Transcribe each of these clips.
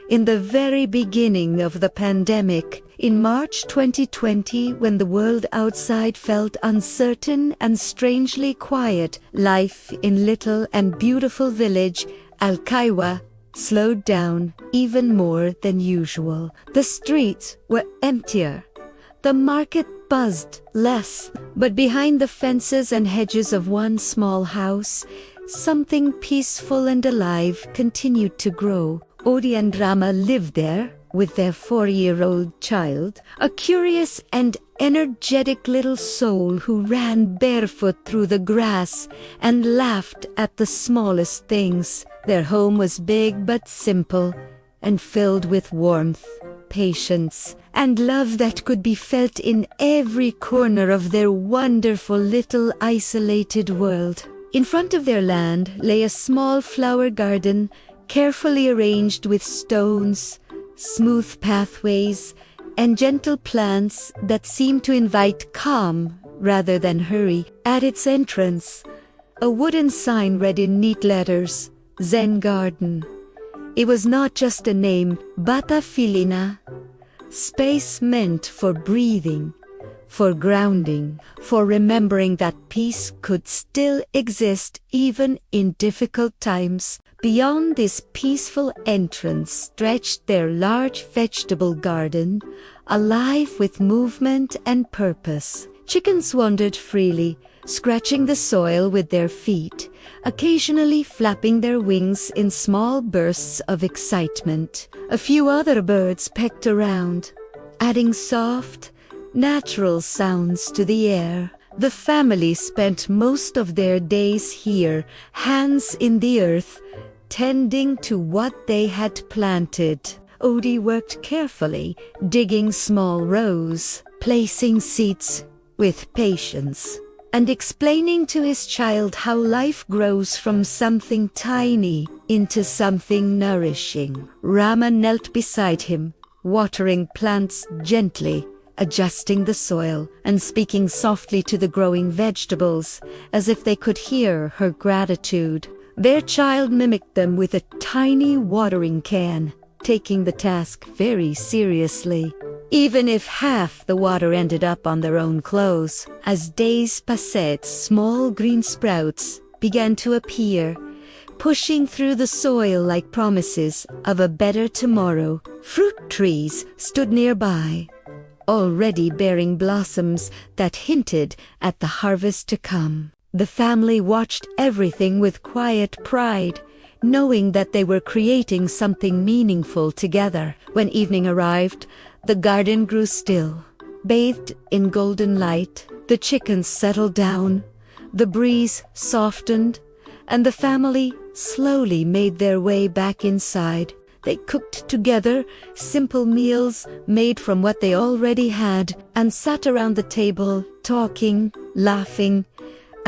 in the very beginning of the pandemic, in March 2020, when the world outside felt uncertain and strangely quiet, life in little and beautiful village Al-Kaiwa slowed down even more than usual. The streets were emptier. The market buzzed less, but behind the fences and hedges of one small house, something peaceful and alive continued to grow. Odi and Rama lived there with their 4-year-old child, a curious and energetic little soul who ran barefoot through the grass and laughed at the smallest things. Their home was big but simple and filled with warmth, patience, and love that could be felt in every corner of their wonderful little isolated world. In front of their land lay a small flower garden, carefully arranged with stones, smooth pathways, and gentle plants that seemed to invite calm rather than hurry. At its entrance, a wooden sign read in neat letters, Zen Garden. It was not just a name, Bata Filina, space meant for breathing, for grounding, for remembering that peace could still exist even in difficult times. Beyond this peaceful entrance stretched their large vegetable garden, alive with movement and purpose. Chickens wandered freely, scratching the soil with their feet, occasionally flapping their wings in small bursts of excitement. A few other birds pecked around, adding soft, natural sounds to the air. The family spent most of their days here, hands in the earth, tending to what they had planted. Odi worked carefully, digging small rows, placing seeds with patience, and explaining to his child how life grows from something tiny into something nourishing. Rama knelt beside him, watering plants gently, adjusting the soil, and speaking softly to the growing vegetables, as if they could hear her gratitude. Their child mimicked them with a tiny watering can, taking the task very seriously, even if half the water ended up on their own clothes. As days passed, small green sprouts began to appear, pushing through the soil like promises of a better tomorrow. Fruit trees stood nearby, already bearing blossoms that hinted at the harvest to come. The family watched everything with quiet pride, knowing that they were creating something meaningful together. When evening arrived, the garden grew still, bathed in golden light. The chickens settled down, the breeze softened, and the family slowly made their way back inside. They cooked together simple meals made from what they already had, and sat around the table, talking, laughing,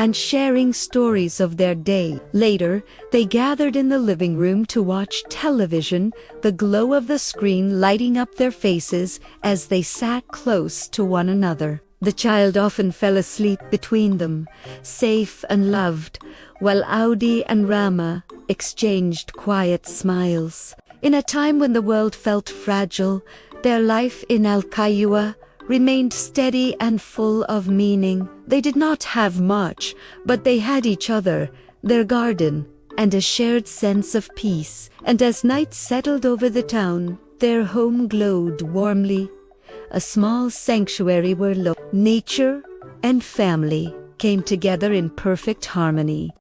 and sharing stories of their day. Later, they gathered in the living room to watch television, the glow of the screen lighting up their faces as they sat close to one another. The child often fell asleep between them, safe and loved, while Odi and Rama exchanged quiet smiles. In a time when the world felt fragile, their life in Al-Kaiwa remained steady and full of meaning. They did not have much, but they had each other, their garden, and a shared sense of peace. And as night settled over the town, their home glowed warmly, a small sanctuary where nature and family came together in perfect harmony.